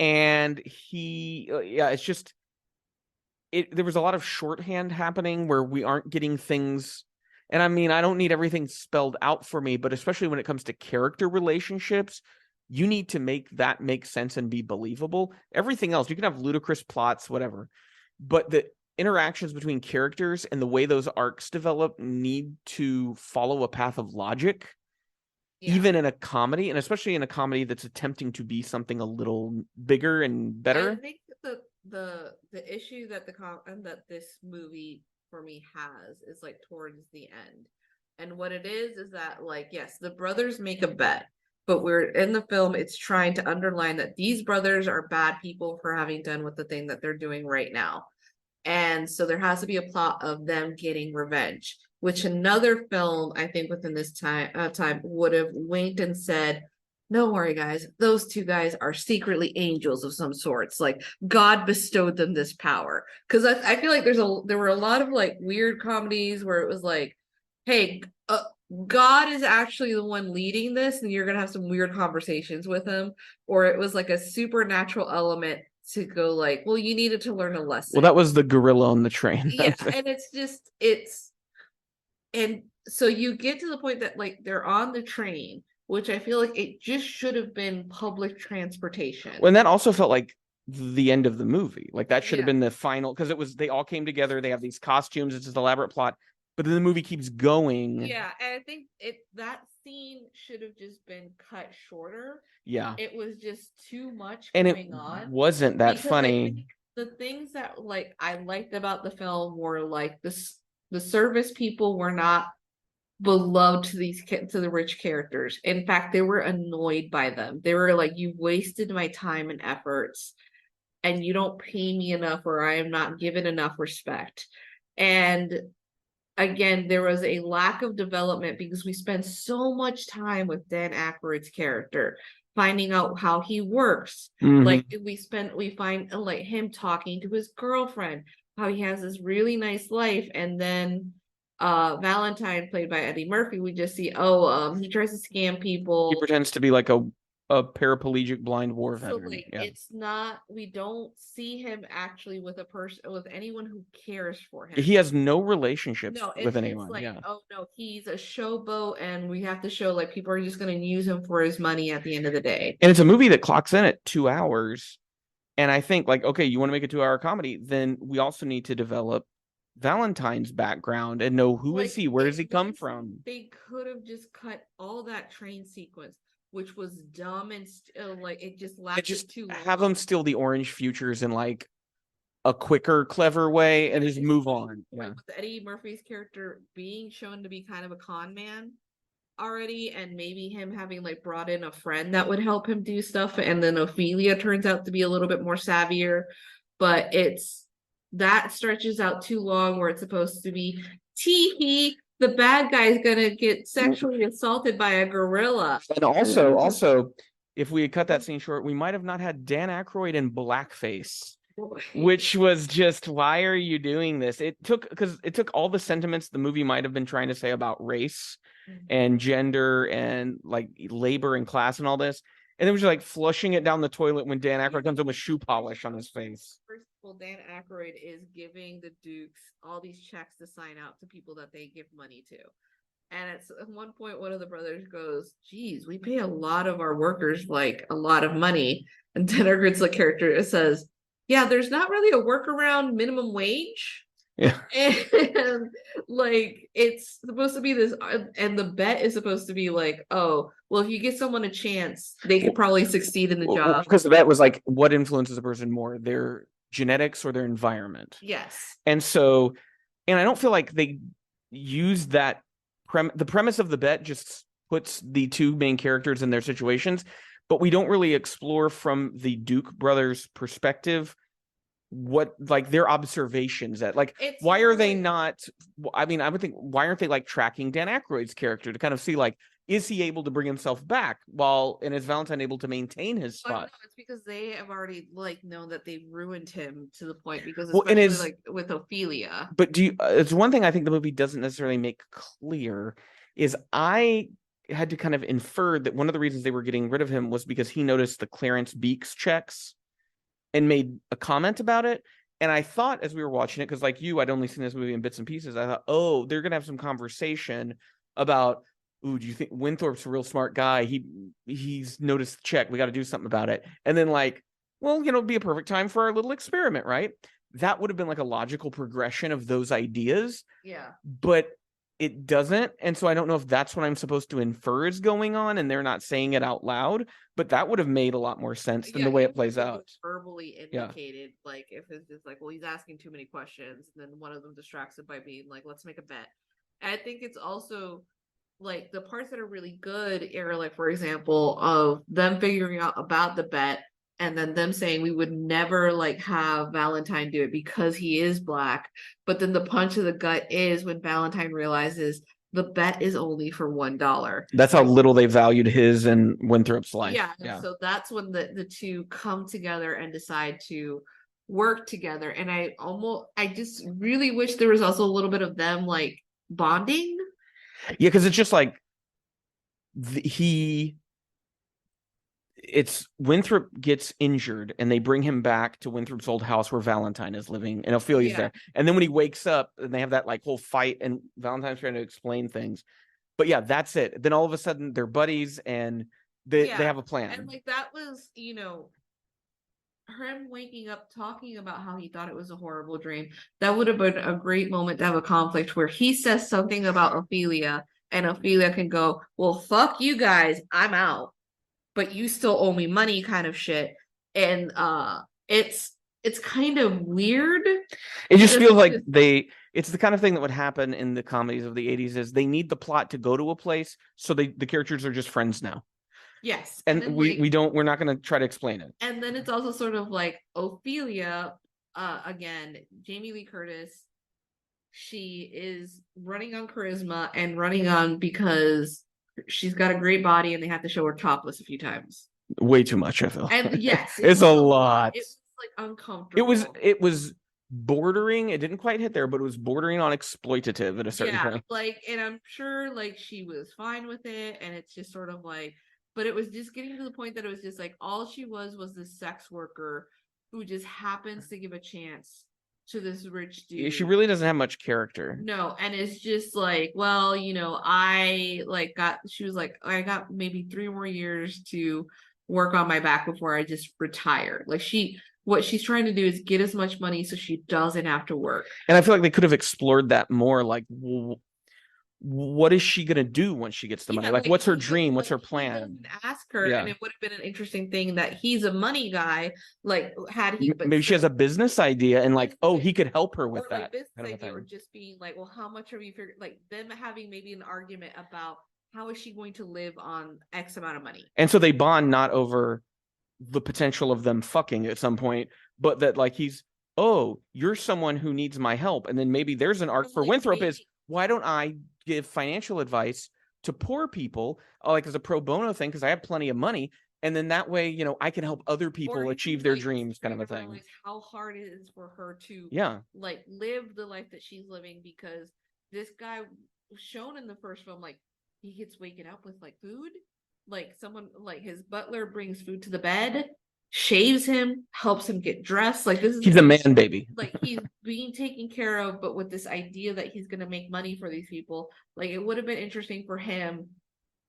And yeah, it's just there was a lot of shorthand happening where we aren't getting things. And I mean, I don't need everything spelled out for me, but especially when it comes to character relationships, you need to make that make sense and be believable. Everything else, you can have ludicrous plots, whatever, but the interactions between characters and the way those arcs develop need to follow a path of logic, even in a comedy, and especially in a comedy that's attempting to be something a little bigger and better. I think the issue that that this movie for me has is like towards the end. And what it is that, like, yes, the brothers make a bet, but we're in the film, it's trying to underline that these brothers are bad people for having done with the thing that they're doing right now. And so there has to be a plot of them getting revenge, which another film, I think, within this time would have winked and said, "Don't worry, guys. Those two guys are secretly angels of some sorts. Like God bestowed them this power." Because I feel like there were a lot of like weird comedies where it was like, "Hey, God is actually the one leading this, and you're gonna have some weird conversations with him," or it was like a supernatural element to go like, "Well, you needed to learn a lesson." Well, that was the gorilla on the train. Yeah, and and so you get to the point that like they're on the train, which I feel like it just should have been public transportation. Well, and that also felt like the end of the movie. Like that should have been the final, because they all came together. They have these costumes. It's this elaborate plot, but then the movie keeps going. Yeah, and I think that scene should have just been cut shorter. Yeah, it was just too much and going on. Wasn't that funny. The things that like I liked about the film were like the service people were not beloved to the rich characters. In fact, they were annoyed by them. They were like, "You've wasted my time and efforts, and you don't pay me enough, or I am not given enough respect." And again, there was a lack of development because we spent so much time with Dan Aykroyd's character, finding out how he works. Mm-hmm. Like we find like him talking to his girlfriend, how he has this really nice life, and then Valentine, played by Eddie Murphy, we just see he tries to scam people. He pretends to be like a paraplegic blind war veteran. Like, it's not, we don't see him actually with a person, with anyone who cares for him. He has no relationships with anyone. It's like, oh no, he's a showboat, and we have to show like people are just going to use him for his money at the end of the day. And it's a movie that clocks in at 2 hours. And I think like, okay, you want to make a 2-hour comedy, then we also need to develop Valentine's background and know who is he, where does he come from. They could have just cut all that train sequence, which was dumb, and like it just lasted too long. Have them steal the orange futures in like a quicker, clever way, and just move on. Like with Eddie Murphy's character being shown to be kind of a con man already, and maybe him having like brought in a friend that would help him do stuff, and then Ophelia turns out to be a little bit more savvier, but that stretches out too long, where it's supposed to be tee the bad guy is gonna get sexually assaulted by a gorilla. And also, if we had cut that scene short, we might have not had Dan Aykroyd in blackface, which was just, why are you doing this? It took all the sentiments the movie might have been trying to say about race and gender and like labor and class and all this, and it was just like flushing it down the toilet when Dan Aykroyd comes in with shoe polish on his face. First of all, Dan Aykroyd is giving the Dukes all these checks to sign out to people that they give money to. And at one point, one of the brothers goes, "Geez, we pay a lot of our workers like a lot of money." And Dan Aykroyd's like character says, "Yeah, there's not really a workaround minimum wage." Yeah. And like it's supposed to be this, and the bet is supposed to be like, oh, well, if you give someone a chance, they could probably succeed in the job. Because the bet was like, what influences a person more, their genetics or their environment? Yes. And so, and I don't feel like they used that the premise of the bet just puts the two main characters in their situations, but we don't really explore from the Duke brothers' perspective what like their observations at like It's why more are they like- not I mean I would think why aren't they like tracking Dan Aykroyd's character to kind of see like is he able to bring himself back while and is Valentine able to maintain his I don't spot? know, it's because they have already like known that they've ruined him to the point because Well, and especially is like with Ophelia. but do you it's one thing I think the movie doesn't necessarily make clear is I had to kind of infer that one of the reasons they were getting rid of him was because he noticed the Clarence Beeks checks and made a comment about it. And I thought as we were watching it, because like you, I'd only seen this movie in bits and pieces. I thought, oh, they're gonna have some conversation about, ooh, do you think Winthrop's a real smart guy? He's noticed the check. We got to do something about it. And then like, well, it'd be a perfect time for our little experiment, right? That would have been like a logical progression of those ideas. Yeah. But it doesn't. And so I don't know if that's what I'm supposed to infer is going on and they're not saying it out loud, but that would have made a lot more sense than the way it plays out. Verbally indicated, like if it's just like, well, he's asking too many questions, and then one of them distracts it by being like, let's make a bet. And I think it's also like the parts that are really good are like, for example, of them figuring out about the bet and then them saying we would never like have Valentine do it because he is black. But then the punch of the gut is when Valentine realizes the bet is only for $1. That's how little they valued his and Winthrop's life. Yeah. So that's when the two come together and decide to work together. And I just really wish there was also a little bit of them like bonding. Yeah, because it's just like it's Winthrop gets injured and they bring him back to Winthrop's old house where Valentine is living and Ophelia's there. And then when he wakes up and they have that like whole fight and Valentine's trying to explain things. But yeah, that's it. Then all of a sudden they're buddies and they have a plan. And like that was, him waking up talking about how he thought it was a horrible dream. That would have been a great moment to have a conflict where he says something about Ophelia and Ophelia can go, well, fuck you guys, I'm out, but you still owe me money kind of shit. And it's kind of weird. It just feels like it's the kind of thing that would happen in the comedies of the 80s is they need the plot to go to a place, so the characters are just friends now. Yes. And we're not going to try to explain it. And then it's also sort of like Ophelia, again, Jamie Lee Curtis, she is running on charisma and running on because she's got a great body and they have to show her topless a few times. Way too much, I feel. And yes, it's a lot. It was like uncomfortable. It was bordering, it didn't quite hit there, but it was bordering on exploitative at a certain point. Like, and I'm sure like she was fine with it, and it's just sort of like, but it was just getting to the point that it was just like all she was this sex worker who just happens to give a chance to this rich dude. She really doesn't have much character. No, and it's just like, well, I got maybe 3 more years to work on my back before I just retire. Like what she's trying to do is get as much money so she doesn't have to work. And I feel like they could have explored that more. Like, what is she gonna do once she gets the money? Like, what's her dream? What's her plan? Ask her, and it would have been an interesting thing that he's a money guy. Like, had he maybe she has a business idea, and like, oh, he could help her with that. Business idea, or just being like, well, how much have you figured? Like them having maybe an argument about how is she going to live on X amount of money, and so they bond not over the potential of them fucking at some point, but that like oh, you're someone who needs my help, and then maybe there's an arc for Winthrop is why don't I give financial advice to poor people, like as a pro bono thing, because I have plenty of money, and then that way, I can help other people achieve their dreams, kind of a thing. How hard it is for her to like live the life that she's living, because this guy shown in the first film, like he gets waken up with like food, like someone like his butler brings food to the bed, shaves him, helps him get dressed. Like he's a man baby. Like he's being taken care of, but with this idea that he's gonna make money for these people. Like it would have been interesting for him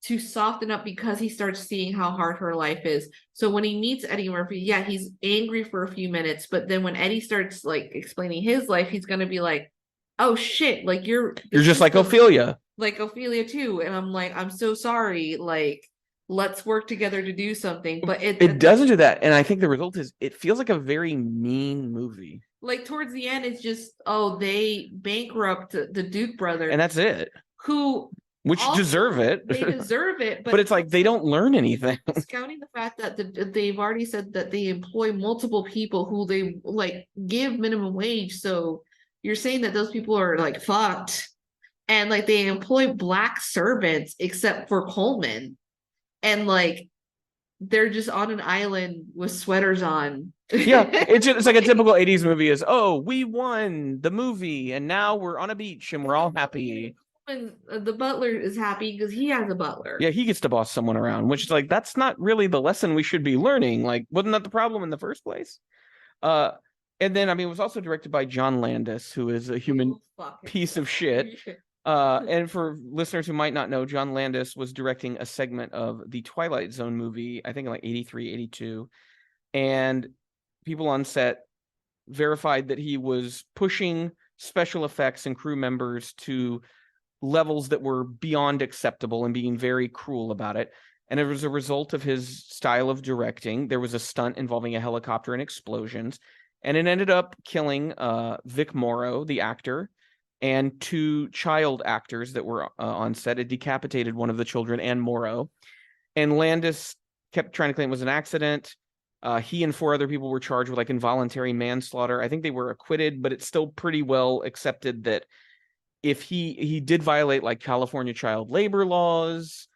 to soften up because he starts seeing how hard her life is. So when he meets Eddie Murphy, he's angry for a few minutes, but then when Eddie starts like explaining his life, he's gonna be like, oh shit, like you're just like Ophelia. Like Ophelia too. And I'm like, I'm so sorry, like let's work together to do something. But it doesn't do that. And I think the result is it feels like a very mean movie. Like towards the end, it's just, they bankrupt the Duke brother. And that's it. Who which Also, deserve it. They deserve it, but it's like they don't learn anything. Discounting the fact that they've already said that they employ multiple people who they like give minimum wage. So you're saying that those people are like fucked, and like they employ black servants except for Coleman, and like they're just on an island with sweaters on. Yeah, it's like a typical 80s movie is, oh, we won the movie and now we're on a beach and we're all happy. And the butler is happy because he has a butler. Yeah, he gets to boss someone around, which is like, that's not really the lesson we should be learning. Like, wasn't that the problem in the first place? And then, I mean, it was also directed by John Landis, who is a human piece of shit. And for listeners who might not know, John Landis was directing a segment of the Twilight Zone movie, I think in like 83, 82. And people on set verified that he was pushing special effects and crew members to levels that were beyond acceptable and being very cruel about it. And it was a result of his style of directing. There was a stunt involving a helicopter and explosions, and it ended up killing Vic Morrow, the actor, and 2 child actors that were on set. It decapitated one of the children and Morrow. And Landis kept trying to claim it was an accident. He and 4 other people were charged with like involuntary manslaughter. I think they were acquitted, but it's still pretty well accepted that if he did violate like California child labor laws,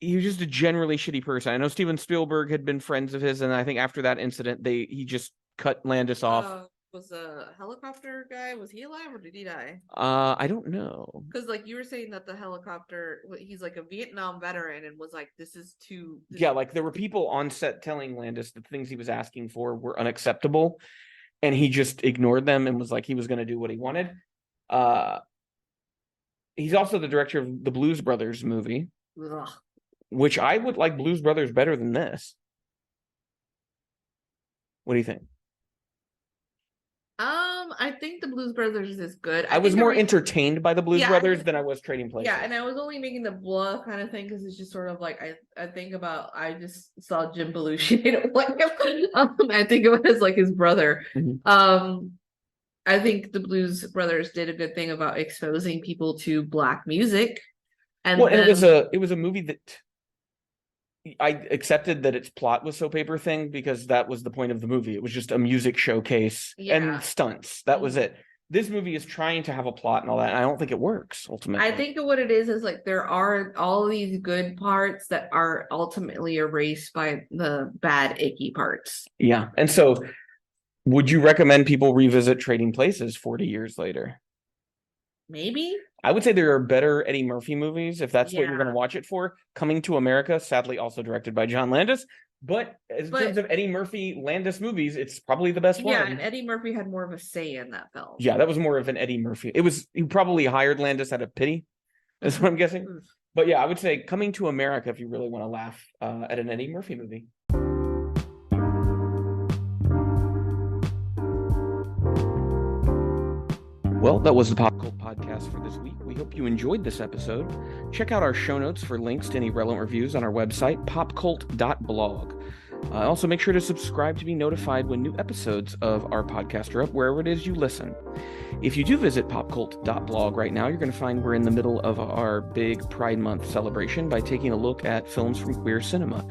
he was just a generally shitty person. I know Steven Spielberg had been friends of his, and I think after that incident, he just cut Landis off. Was a helicopter guy, was he alive or did he die? I don't know. Because like you were saying that the helicopter, he's like a Vietnam veteran and was like, this is too. Yeah, like there were people on set telling Landis the things he was asking for were unacceptable, and he just ignored them and was like he was going to do what he wanted. He's also the director of the Blues Brothers movie, which I would like Blues Brothers better than this. What do you think? I think the Blues Brothers is good. I was more entertained by the Blues Brothers than I was Trading Places. Yeah, and I was only making the blah kind of thing because it's just sort of like I think about I just saw Jim Belushi. I don't like him. I think of it as like his brother. Mm-hmm. I think the Blues Brothers did a good thing about exposing people to black music. And it was a movie that I accepted that its plot was soap opera thing because that was the point of the movie. It was just a music showcase and stunts. That was it. This movie is trying to have a plot and all that, and I don't think it works ultimately. I think what it is like there are all these good parts that are ultimately erased by the bad, icky parts. Yeah. And so would you recommend people revisit Trading Places 40 years later? Maybe. I would say there are better Eddie Murphy movies if that's what you're going to watch it for. Coming to America, sadly also directed by John Landis. But in terms of Eddie Murphy Landis movies, it's probably the best one. Yeah, and Eddie Murphy had more of a say in that film. Yeah, that was more of an Eddie Murphy. He probably hired Landis out of pity, is what I'm guessing. But yeah, I would say Coming to America if you really want to laugh at an Eddie Murphy movie. Well, that was the Pop Cult Podcast for this week. We hope you enjoyed this episode. Check out our show notes for links to any relevant reviews on our website, popcult.blog. Also, make sure to subscribe to be notified when new episodes of our podcast are up, wherever it is you listen. If you do visit popcult.blog right now, you're going to find we're in the middle of our big Pride Month celebration by taking a look at films from queer cinema.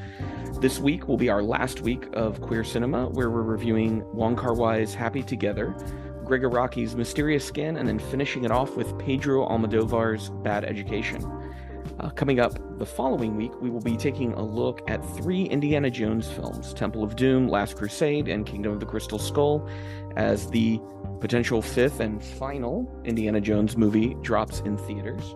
This week will be our last week of queer cinema, where we're reviewing Wong Kar-wai's Happy Together, Greg Araki's Mysterious Skin, and then finishing it off with Pedro Almodovar's Bad Education. Coming up the following week, we will be taking a look at 3 Indiana Jones films, Temple of Doom, Last Crusade, and Kingdom of the Crystal Skull, as the potential 5th and final Indiana Jones movie drops in theaters.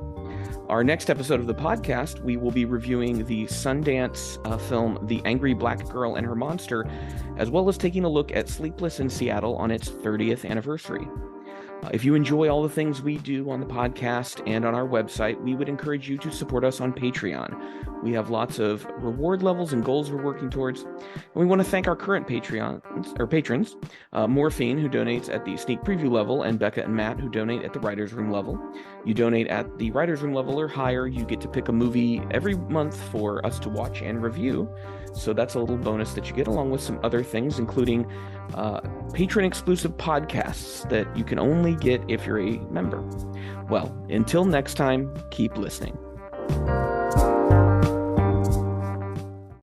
Our next episode of the podcast, we will be reviewing the Sundance film The Angry Black Girl and Her Monster, as well as taking a look at Sleepless in Seattle on its 30th anniversary. If you enjoy all the things we do on the podcast and on our website, we would encourage you to support us on Patreon. We have lots of reward levels and goals we're working towards. And we want to thank our current patrons, Morphine, who donates at the sneak preview level, and Becca and Matt, who donate at the writer's room level. You donate at the writer's room level or higher, you get to pick a movie every month for us to watch and review. So that's a little bonus that you get, along with some other things, including patron-exclusive podcasts that you can only get if you're a member. Well, until next time, keep listening. Bye.